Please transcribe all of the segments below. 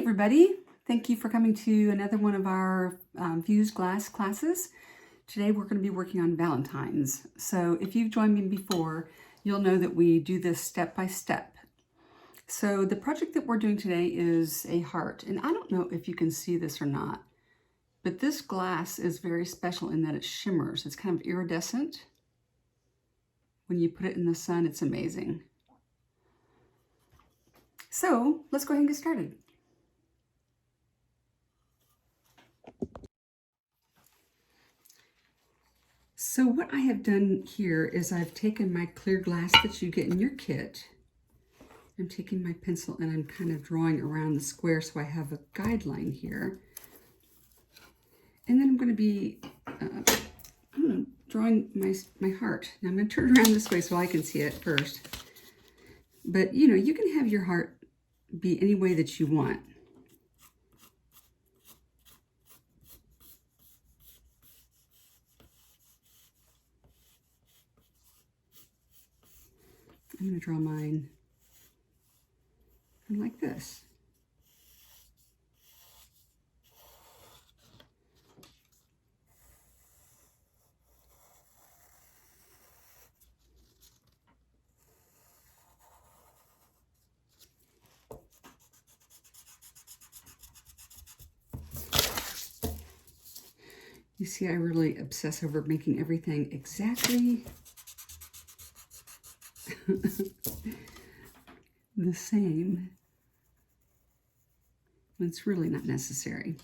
everybody. Thank you for coming to another one of our Fused Glass classes. Today we're going to be working on Valentines. So if you've joined me before, you'll know that we do this step by step. So the project that we're doing today is a heart. And I don't know if you can see this or not, but this glass is very special in that it shimmers. It's kind of iridescent. When you put it in the sun, it's amazing. So let's go ahead and get started. So what I have done here is I've taken my clear glass that you get in your kit. I'm taking my pencil and I'm kind of drawing around the square so I have a guideline here. And then I'm going to be drawing my heart. Now I'm going to turn around this way so I can see it first. But you know, you can have your heart be any way that you want. I'm going to draw mine like this. You see, I really obsess over making everything exactly the same when it's really not necessary.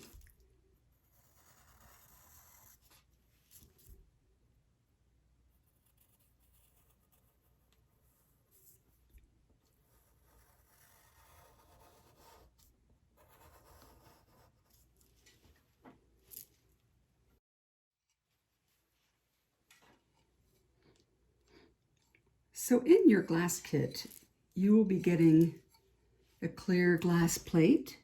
So in your glass kit, you will be getting a clear glass plate,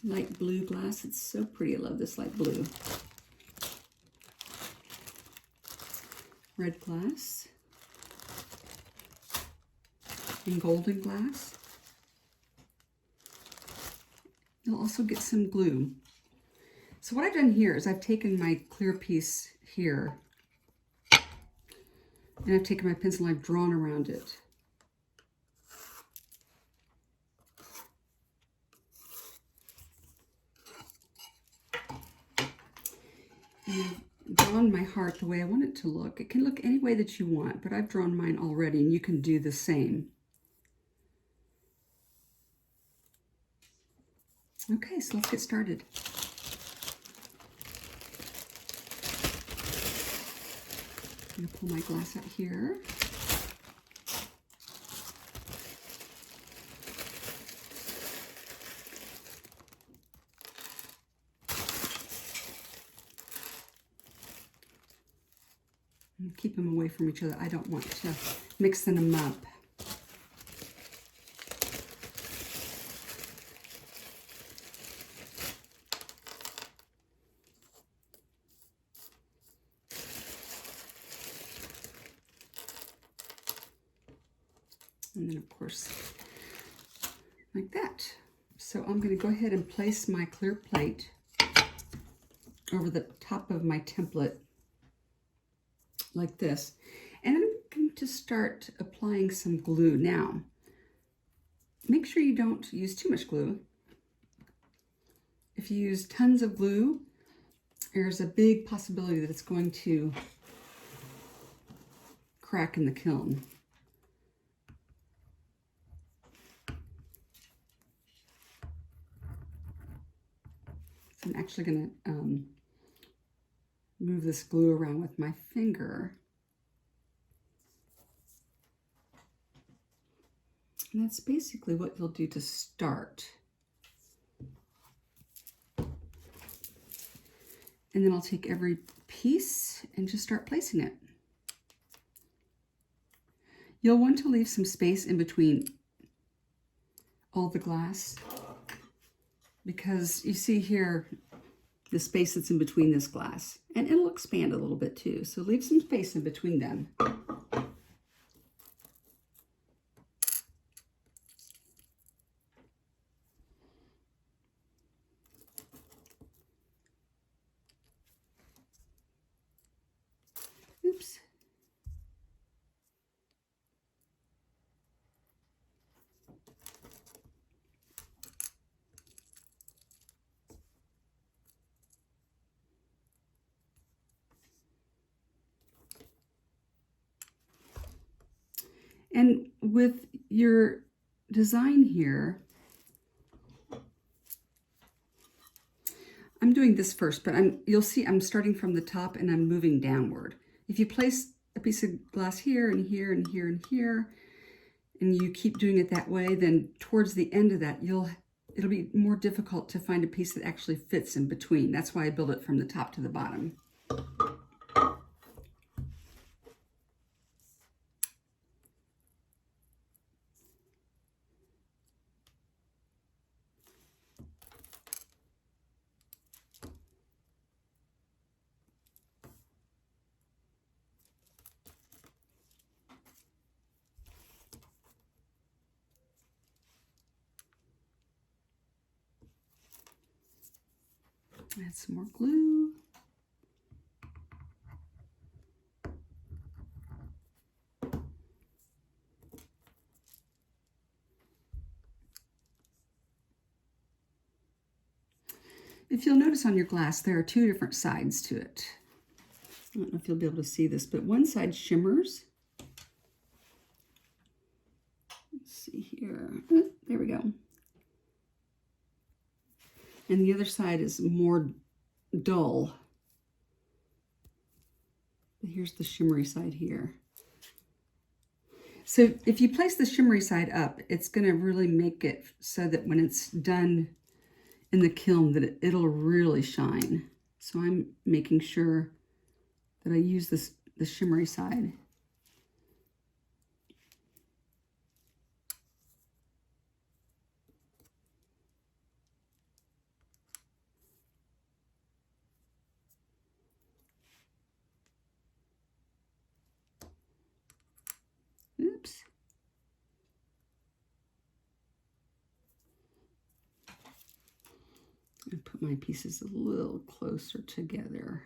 light blue glass. It's so pretty. I love this light blue. Red glass and golden glass. You'll also get some glue. So what I've done here is I've taken my clear piece here and I've taken my pencil and I've drawn around it. And I've drawn my heart the way I want it to look. It can look any way that you want, but I've drawn mine already and you can do the same. Okay, so let's get started. I'm going to pull my glass out here. And keep them away from each other. I don't want to mix them up. And then of course, like that. So I'm going to go ahead and place my clear plate over the top of my template like this. And I'm going to start applying some glue. Now, make sure you don't use too much glue. If you use tons of glue, there's a big possibility that it's going to crack in the kiln. I'm actually going to move this glue around with my finger. And that's basically what you'll do to start. And then I'll take every piece and just start placing it. You'll want to leave some space in between all the glass, because you see here the space that's in between this glass, and it'll expand a little bit too. So leave some space in between them. Oops. And with your design here, I'm doing this first, but you'll see I'm starting from the top and I'm moving downward. If you place a piece of glass here and here and here and here, and you keep doing it that way, then towards the end of that, it'll be more difficult to find a piece that actually fits in between. That's why I build it from the top to the bottom. Add some more glue. If you'll notice on your glass, there are two different sides to it. I don't know if you'll be able to see this, but one side shimmers. Let's see here. There we go. And the other side is more dull. But here's the shimmery side here. So if you place the shimmery side up, it's going to really make it so that when it's done in the kiln that it'll really shine. So I'm making sure that I use the shimmery side. Oops. I put my pieces a little closer together.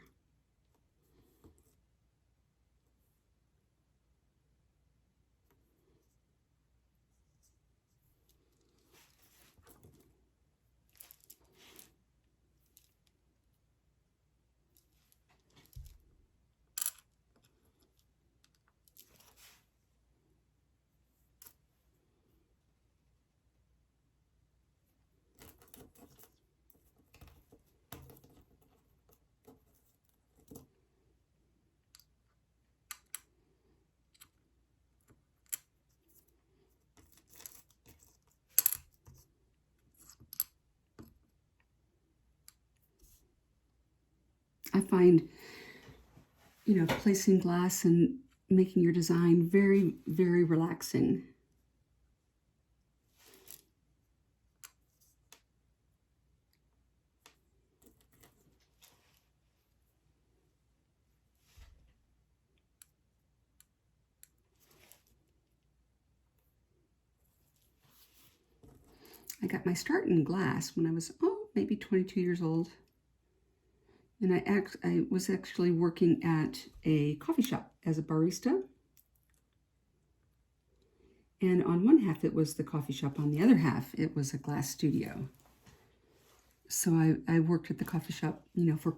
I find, placing glass and making your design very, very relaxing. I got my start in glass when I was, maybe 22 years old. And I was actually working at a coffee shop as a barista. And on one half, it was the coffee shop. On the other half, it was a glass studio. So I worked at the coffee shop, for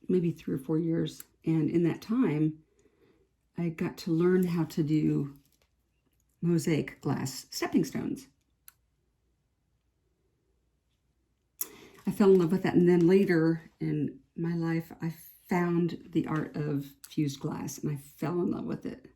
maybe 3 or 4 years. And in that time, I got to learn how to do mosaic glass stepping stones. I fell in love with that. And then later in my life, I found the art of fused glass and I fell in love with it.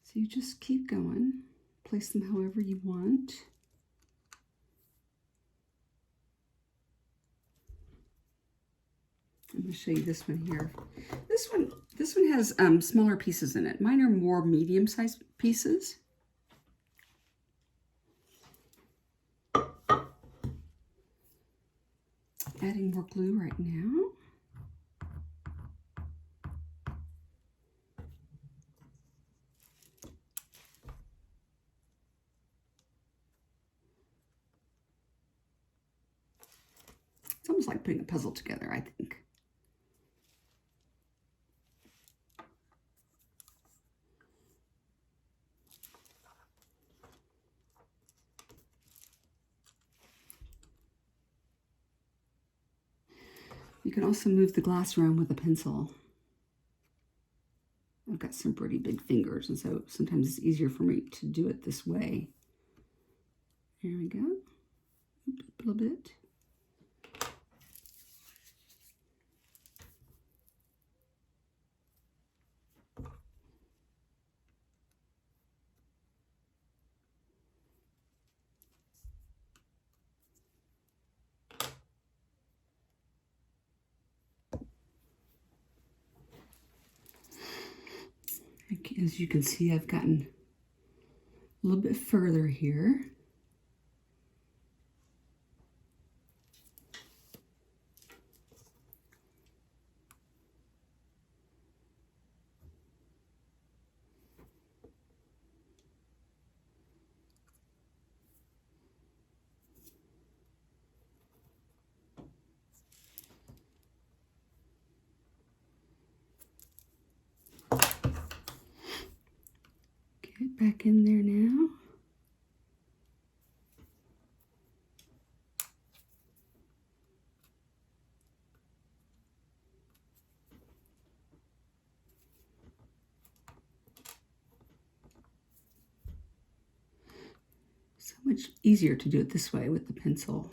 So you just keep going, place them however you want. I'm going to show you this one here. This one has smaller pieces in it. Mine are more medium-sized pieces. Adding more glue right now. It's almost like putting a puzzle together, I think. You can also move the glass around with a pencil. I've got some pretty big fingers, and so sometimes it's easier for me to do it this way. There we go. Up a little bit. As you can see, I've gotten a little bit further here. Get back in there now. So much easier to do it this way with the pencil.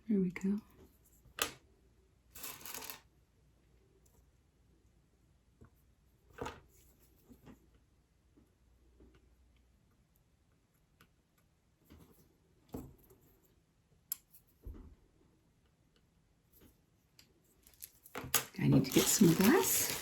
There we go. I need to get some glass.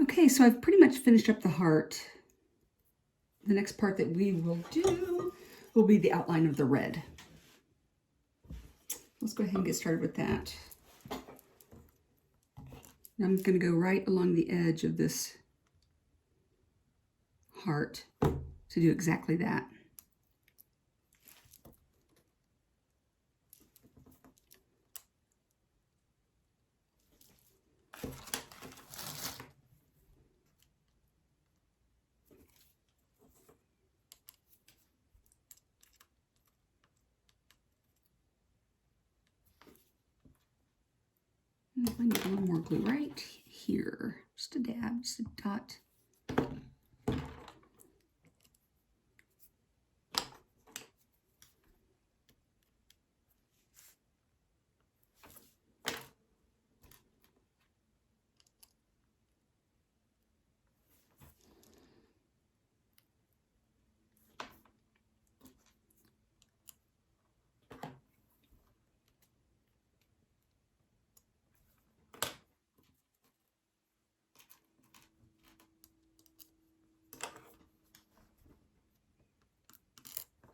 Okay, so I've pretty much finished up the heart. The next part that we will do will be the outline of the red. Let's go ahead and get started with that. I'm going to go right along the edge of this heart to do exactly that. I need a little more glue right here. Just a dab, just a dot.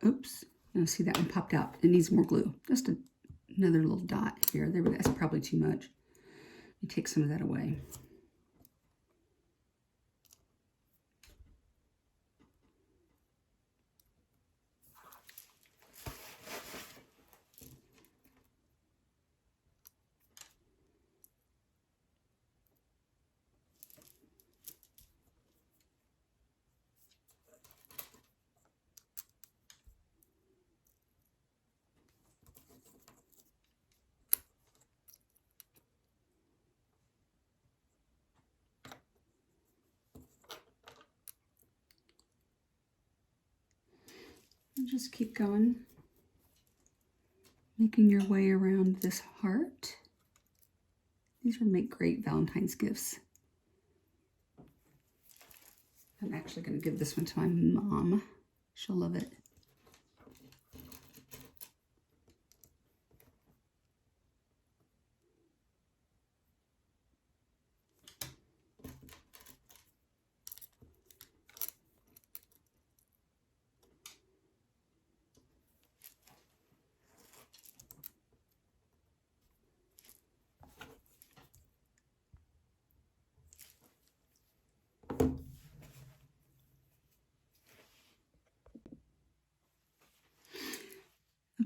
Oops, now see that one popped out. It needs more glue. Just another little dot here. There we go. That's probably too much. You take some of that away. And just keep going, making your way around this heart. These would make great Valentine's gifts. I'm actually going to give this one to my mom. She'll love it.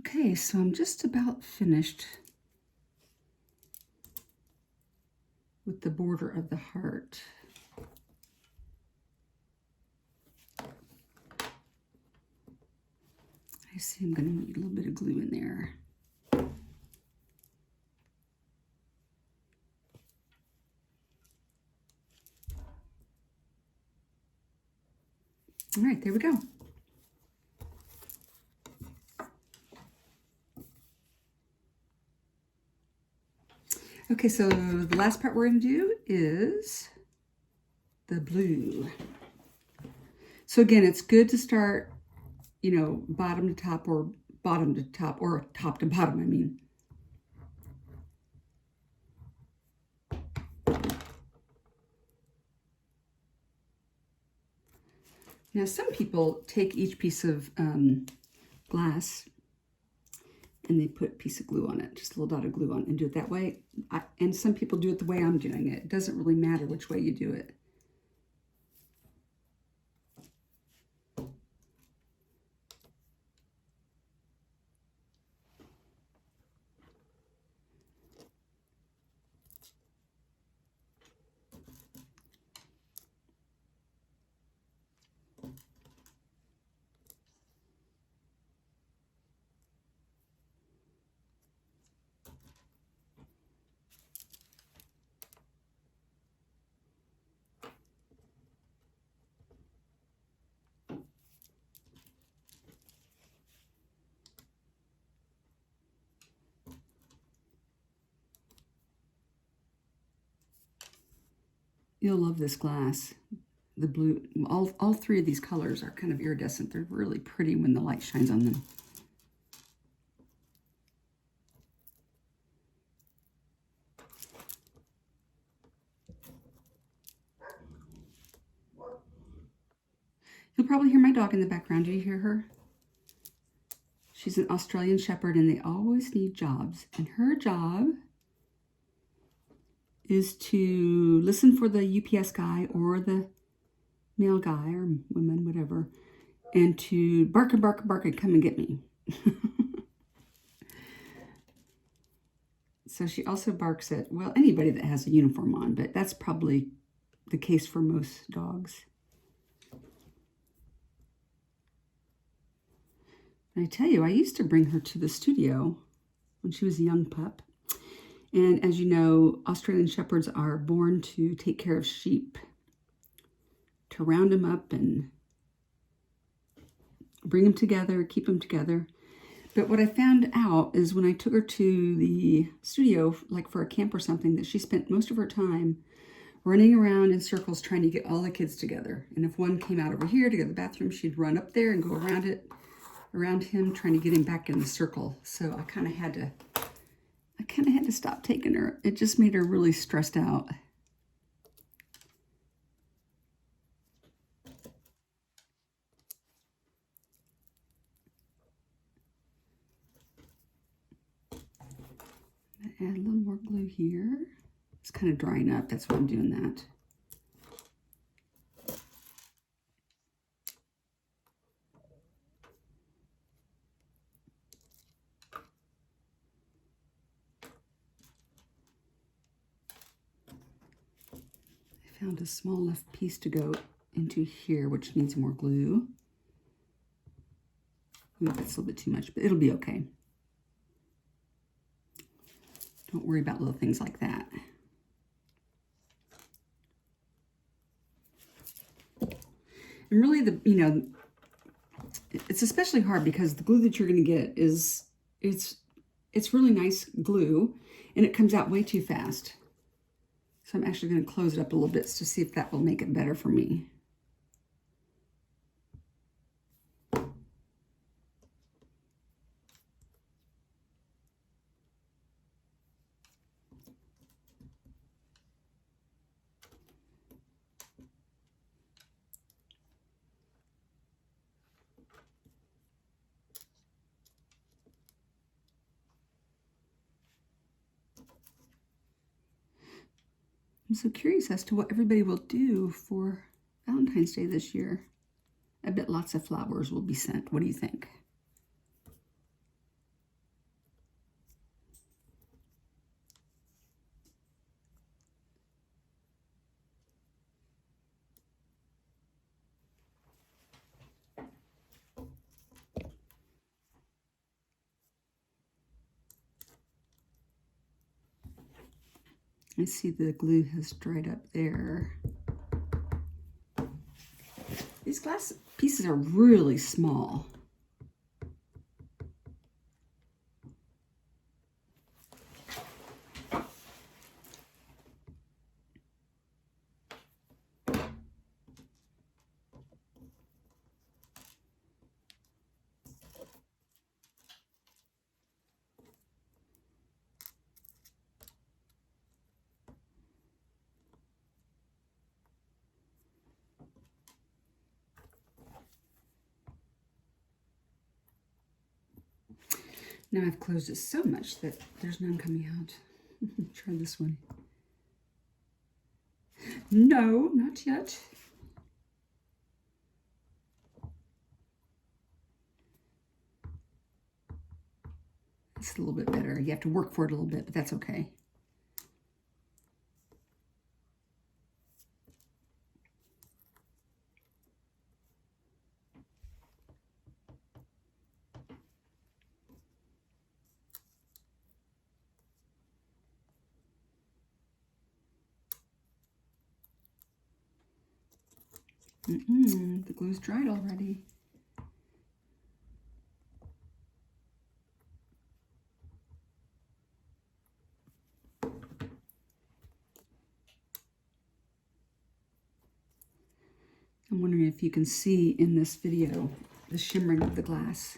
Okay, so I'm just about finished with the border of the heart. I see I'm going to need a little bit of glue in there. All right, there we go. Okay, so the last part we're going to do is the blue. So again, it's good to start, you know, bottom to top or bottom to top or top to bottom, I mean. Now, some people take each piece of glass and they put a piece of glue on it, just a little dot of glue on it, and do it that way. And some people do it the way I'm doing it. It doesn't really matter which way you do it. You'll love this glass. The blue, all three of these colors are kind of iridescent. They're really pretty when the light shines on them. You'll probably hear my dog in the background. Do you hear her? She's an Australian Shepherd, and they always need jobs. And her job is to listen for the UPS guy or the mail guy or woman, whatever, and to bark and bark and bark and come and get me. So she also barks at, well, anybody that has a uniform on, but that's probably the case for most dogs. And I tell you, I used to bring her to the studio when she was a young pup. And as you know, Australian Shepherds are born to take care of sheep, to round them up and bring them together, keep them together. But what I found out is when I took her to the studio, like for a camp or something, that she spent most of her time running around in circles trying to get all the kids together. And if one came out over here to go to the bathroom, she'd run up there and go around it, around him, trying to get him back in the circle. So I kind of had to stop taking her. It just made her really stressed out. Add a little more glue here. It's kind of drying up. That's why I'm doing that. I found a small enough piece to go into here, which needs more glue. Maybe that's a little bit too much, but it'll be okay. Don't worry about little things like that. And really, It's especially hard because the glue that you're going to get is, it's really nice glue, and it comes out way too fast. So I'm actually going to close it up a little bit to see if that will make it better for me. I'm so curious as to what everybody will do for Valentine's Day this year. I bet lots of flowers will be sent. What do you think? I see the glue has dried up there. These glass pieces are really small. Now I've closed it so much that there's none coming out. Try this one. No, not yet. It's a little bit better. You have to work for it a little bit, but that's okay. The glue's dried already. I'm wondering if you can see in this video the shimmering of the glass.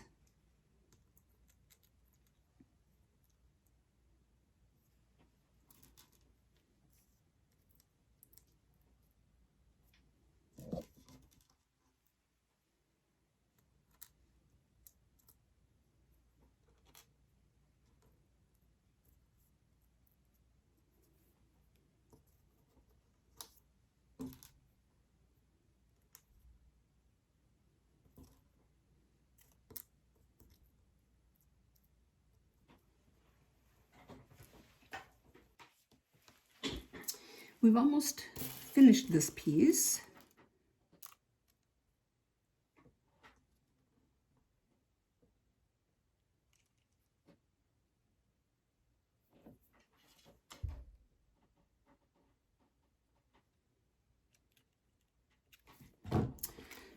We've almost finished this piece.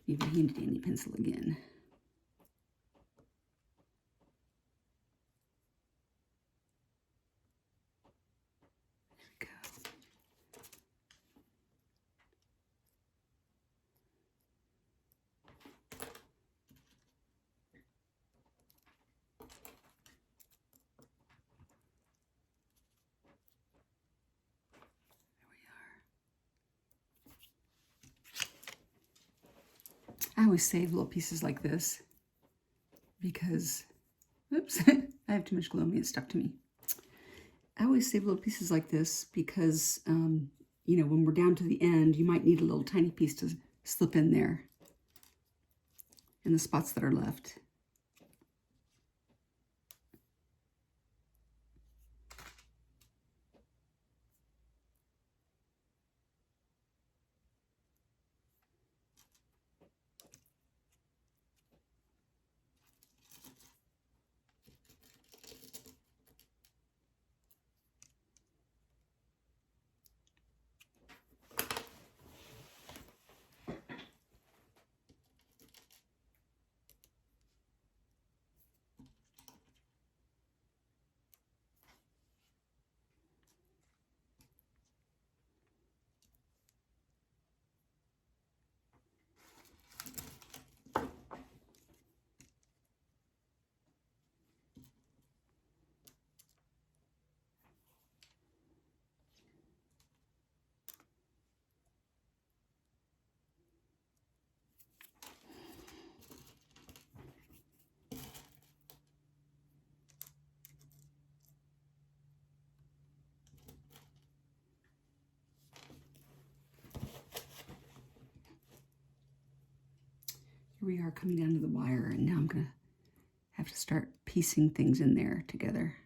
Need my handy dandy pencil again. There we go. I always save little pieces like this because, oops, I have too much glue on me, it's stuck to me. I always save little pieces like this because, you know, when we're down to the end, you might need a little tiny piece to slip in there in the spots that are left. we are coming down to the wire, and now I'm going to have to start piecing things in there together.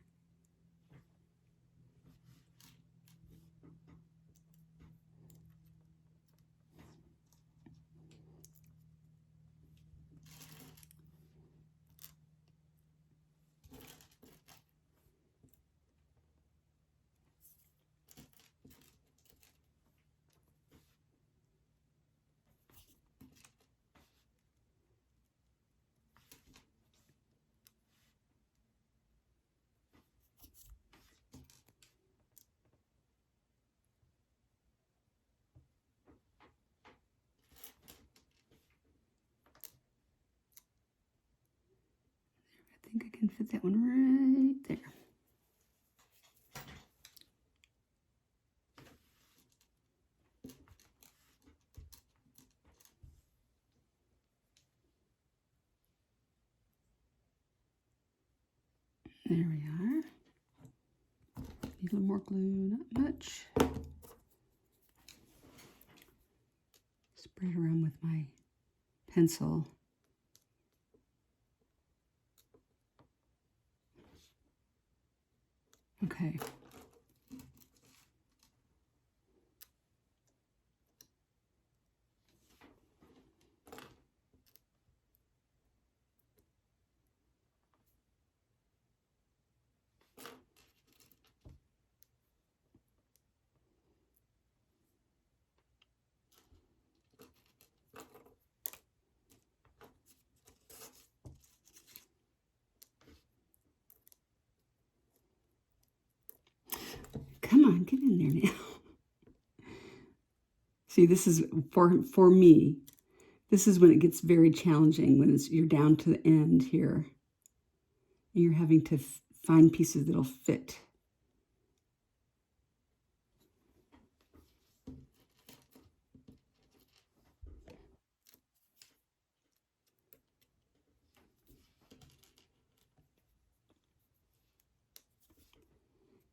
I think I can fit that one right there. There we are. Need a little more glue, not much. Spread around with my pencil. Okay. Come on, get in there now. See, this is for me. This is when it gets very challenging, when you're down to the end here. And you're having to find pieces that'll fit.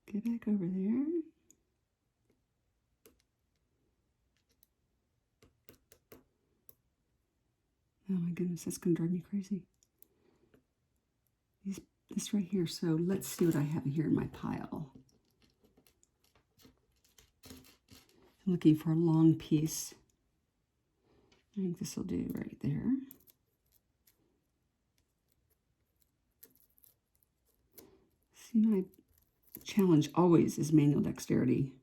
Get back over there. Oh my goodness, that's going to drive me crazy. This right here, so let's see what I have here in my pile. I'm looking for a long piece. I think this will do right there. See, my challenge always is manual dexterity.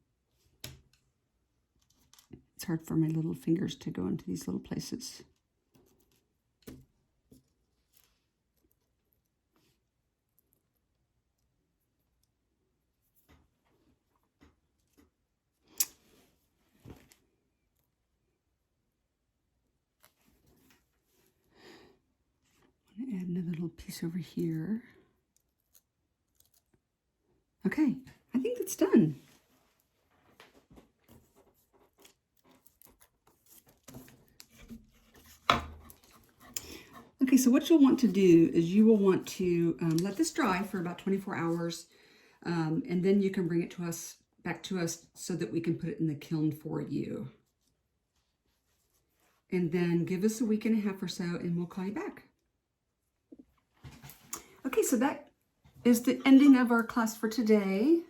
It's hard for my little fingers to go into these little places. I'm going to add another little piece over here. Okay, I think that's done. Okay, so what you'll want to do is you will want to let this dry for about 24 hours, and then you can bring it to us, back to us, so that we can put it in the kiln for you. And then give us a week and a half or so, and we'll call you back. Okay, so that is the ending of our class for today.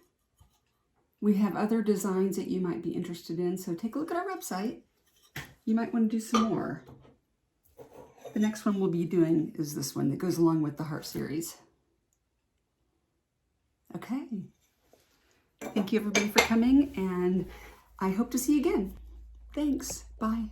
We have other designs that you might be interested in, so take a look at our website. You might want to do some more. The next one we'll be doing is this one that goes along with the heart series. Okay. Thank you everybody for coming, and I hope to see you again. Thanks. Bye.